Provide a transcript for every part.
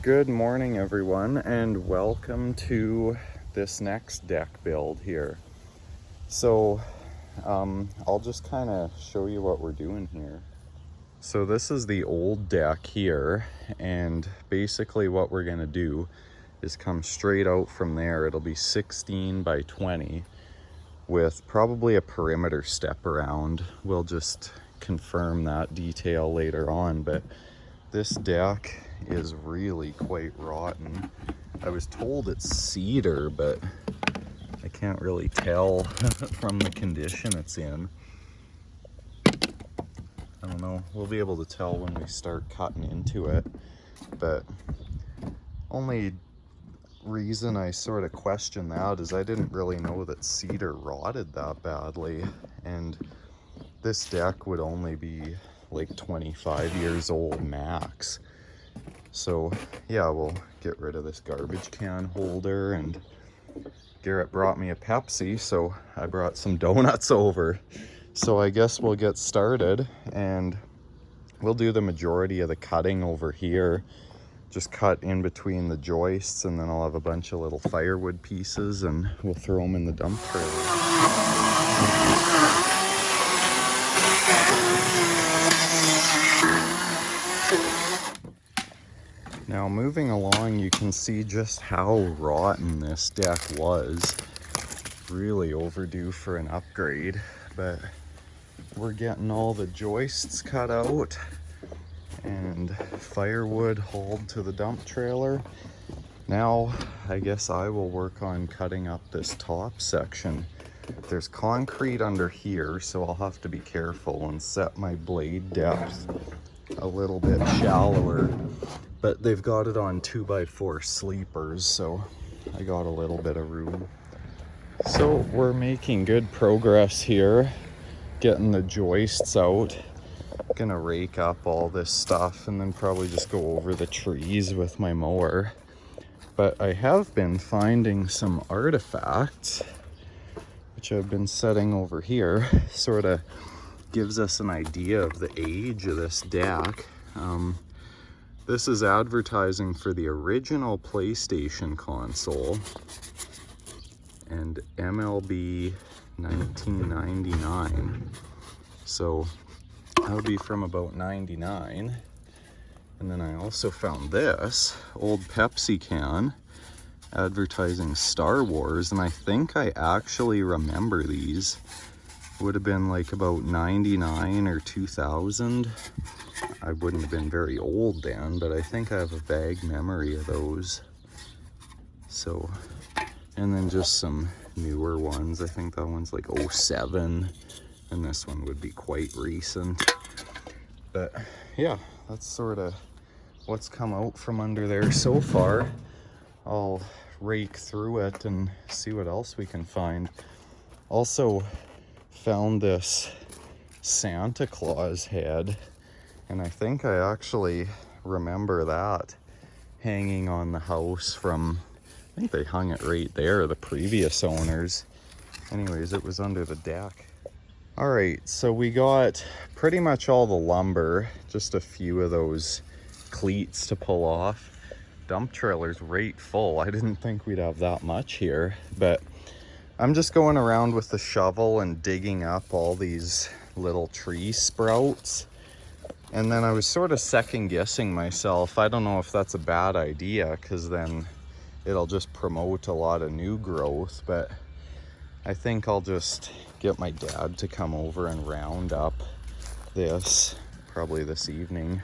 Good morning everyone, and welcome to this next deck build here. So I'll just kind of show you what we're doing here. So this is the old deck here, and basically what we're gonna do is come straight out from there. It'll be 16 by 20 with probably a perimeter step around. We'll just confirm that detail later on, but this deck is really quite rotten. I was told it's cedar, but I can't really tell from the condition it's in. I don't know, we'll be able to tell when we start cutting into it, but only reason I sort of question that is I didn't really know that cedar rotted that badly, and this deck would only be like 25 years old max. So yeah, we'll get rid of this garbage can holder, and Garrett brought me a Pepsi, so I brought some donuts over. So I guess we'll get started, and we'll do the majority of the cutting over here. Just cut in between the joists, and then I'll have a bunch of little firewood pieces and we'll throw them in the dump trailer. Now moving along, you can see just how rotten this deck was. Really overdue for an upgrade, but we're getting all the joists cut out and firewood hauled to the dump trailer. Now I guess I will work on cutting up this top section. There's concrete under here, so I'll have to be careful and set my blade depth a little bit shallower, but they've got it on 2x4 sleepers, so I got a little bit of room. So we're making good progress here, getting the joists out. Gonna rake up all this stuff and then probably just go over the trees with my mower. But I have been finding some artifacts, which I've been setting over here. Sort of gives us an idea of the age of this deck. This is advertising for the original PlayStation console and MLB 1999. So that would be from about 99. And then I also found this old Pepsi can advertising Star Wars, and I think I actually remember these. Would have been like about 99 or 2000. I wouldn't have been very old then, but I think I have a vague memory of those. So, and then just some newer ones. I think that one's like 07, and this one would be quite recent. But yeah, that's sort of what's come out from under there so far. I'll rake through it and see what else we can find. Also found this Santa Claus head, and I think I actually remember that hanging on the house from, I think they hung it right there, the previous owners. Anyways, it was under the deck. All right, so we got pretty much all the lumber, just a few of those cleats to pull off. Dump trailer's right full. I didn't think we'd have that much here, but I'm just going around with the shovel and digging up all these little tree sprouts. And then I was sort of second guessing myself. I don't know if that's a bad idea, because then it'll just promote a lot of new growth, but I think I'll just get my dad to come over and round up this probably this evening.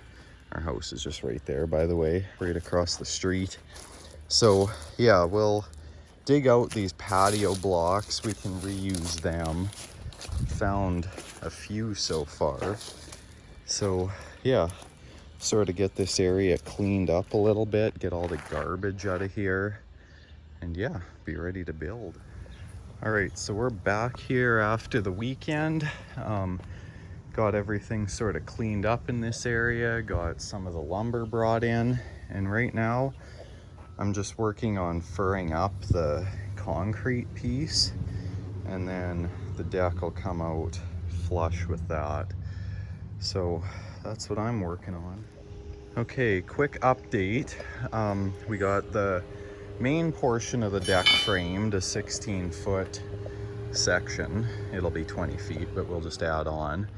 Our house is just right there, by the way, right across the street. So yeah, we'll dig out these patio blocks. We can reuse them. Found a few so far. So yeah, sort of get this area cleaned up a little bit, get all the garbage out of here, and yeah, be ready to build. All right, so we're back here after the weekend. Got everything sort of cleaned up in this area, got some of the lumber brought in, and right now I'm just working on furring up the concrete piece, and then the deck will come out flush with that. So that's what I'm working on. Okay, quick update. We got the main portion of the deck framed, a 16-foot section. It'll be 20 feet, but we'll just add on.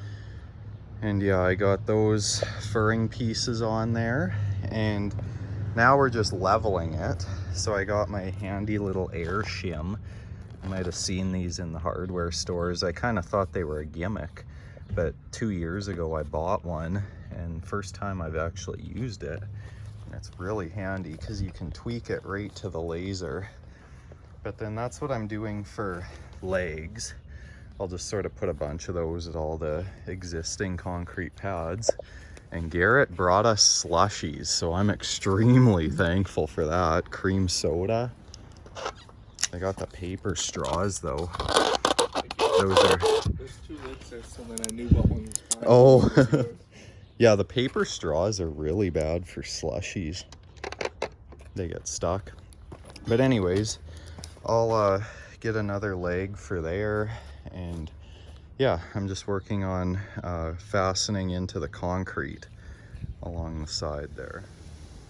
And yeah, I got those furring pieces on there, and now we're just leveling it. So I got my handy little air shim. You might have seen these in the hardware stores. I kind of thought they were a gimmick, but 2 years ago I bought one, and first time I've actually used it. And it's really handy because you can tweak it right to the laser. But then that's what I'm doing for legs. I'll just sort of put a bunch of those at all the existing concrete pads. And Garrett brought us slushies, so I'm extremely thankful for that. Cream soda. I got the paper straws though. Those are... There's 2 lids there, so then I knew what one was mine. Oh, yeah, the paper straws are really bad for slushies. They get stuck. But anyways, I'll get another leg for there. And yeah, I'm just working on fastening into the concrete along the side there.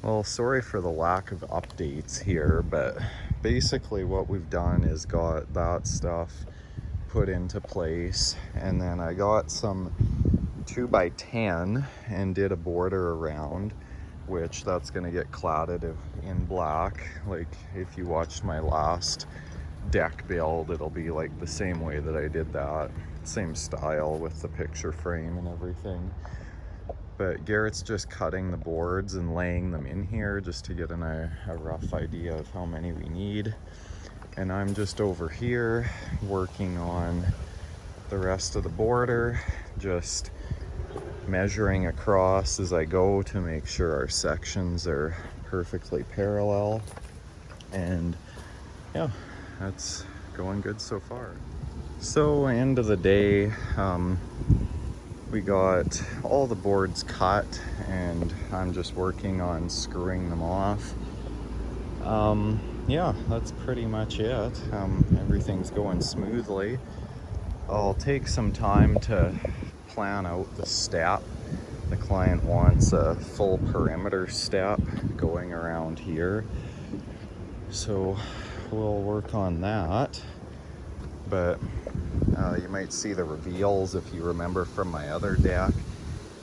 Well, sorry for the lack of updates here, but basically what we've done is got that stuff put into place, and then I got some 2x10 and did a border around, which that's going to get cladded in black. Like if you watched my last deck build, it'll be like the same way that I did that, same style with the picture frame and everything. But Garrett's just cutting the boards and laying them in here just to get a rough idea of how many we need. And I'm just over here working on the rest of the border, just measuring across as I go to make sure our sections are perfectly parallel. And yeah, that's going good so far. So end of the day, we got all the boards cut, and I'm just working on screwing them off. Yeah, that's pretty much it. Everything's going smoothly. I'll take some time to plan out the step. The client wants a full perimeter step going around here, so we'll work on that. But you might see the reveals if you remember from my other deck.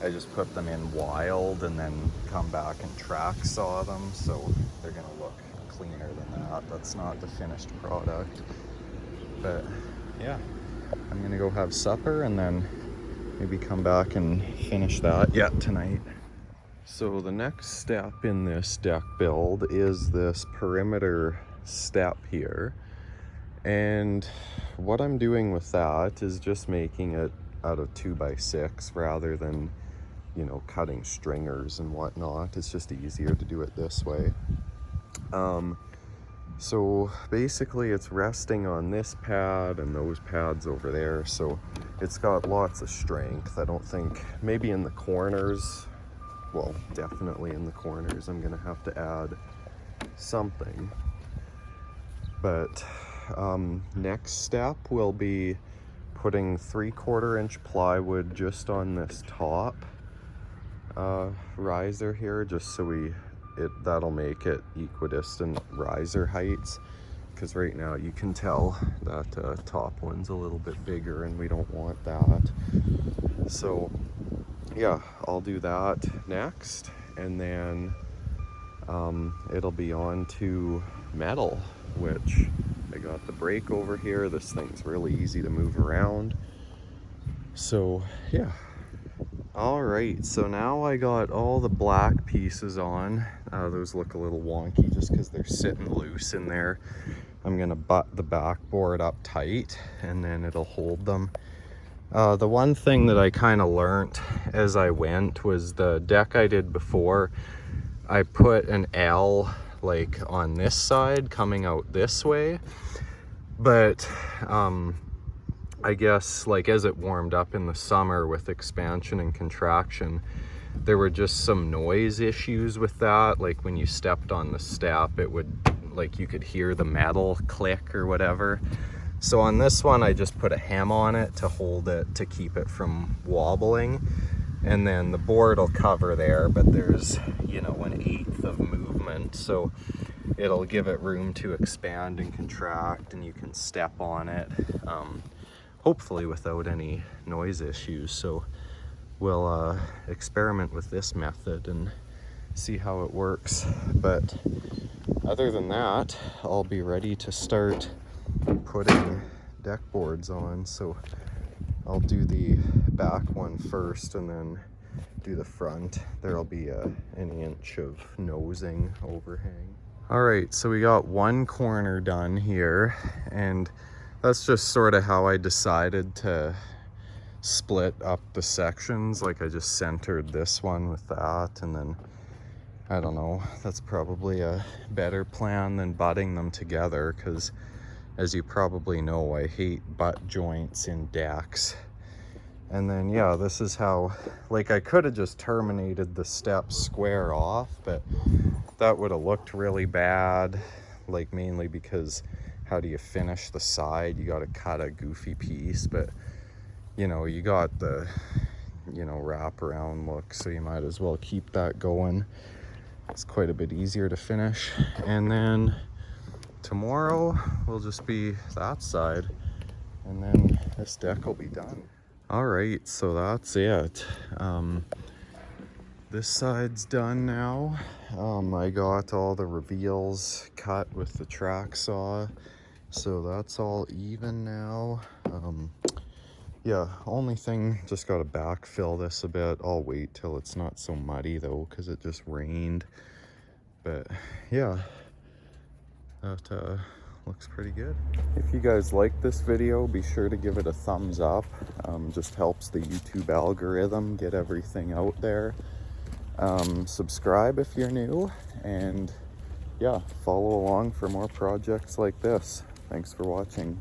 I just put them in wild and then come back and track saw them, so they're gonna look cleaner than that. That's not the finished product. But yeah, I'm gonna go have supper and then maybe come back and finish that tonight. So the next step in this deck build is this perimeter step here. And what I'm doing with that is just making it out of 2x6 rather than, you know, cutting stringers and whatnot. It's just easier to do it this way. So basically it's resting on this pad and those pads over there, so it's got lots of strength. I don't think, maybe in the corners, well, definitely in the corners, I'm gonna have to add something. But next step will be putting 3/4 inch plywood just on this top riser here, just so that'll make it equidistant riser heights, because right now you can tell that top one's a little bit bigger and we don't want that. So yeah, I'll do that next, and then it'll be on to metal, which I got the brake over here. This thing's really easy to move around. So yeah. All right, so now I got all the black pieces on. Those look a little wonky just because they're sitting loose in there. I'm gonna butt the backboard up tight and then it'll hold them. The one thing that I kind of learned as I went was the deck I did before, I put an L like on this side coming out this way, but I guess like as it warmed up in the summer with expansion and contraction, there were just some noise issues with that. Like when you stepped on the step, it would, like, you could hear the metal click or whatever. So on this one, I just put a hem on it to hold it, to keep it from wobbling. and then the board will cover there, but there's, you know, 1/8 of movement, so it'll give it room to expand and contract, and you can step on it, hopefully without any noise issues. So we'll experiment with this method and see how it works. But other than that, I'll be ready to start putting deck boards on. So I'll do the back one first and then do the front. There'll be an inch of nosing overhang. All right, so we got one corner done here, and that's just sort of how I decided to split up the sections. Like, I just centered this one with that, and then I don't know, that's probably a better plan than butting them together, because as you probably know, I hate butt joints in decks. And then yeah, this is how, like, I could have just terminated the steps square off, but that would have looked really bad, like mainly because how do you finish the side? You got to cut a goofy piece, but you know, you got the, you know, wrap around look, so you might as well keep that going. It's quite a bit easier to finish. And then tomorrow will just be that side, and then this deck will be done. All right, so that's it. This side's done now. I got all the reveals cut with the track saw, so that's all even now. Yeah, only thing, just got to backfill this a bit. I'll wait till it's not so muddy though, because it just rained. But yeah, that looks pretty good. If you guys like this video, be sure to give it a thumbs up. Just helps the YouTube algorithm get everything out there. Subscribe if you're new, and yeah, follow along for more projects like this. Thanks for watching.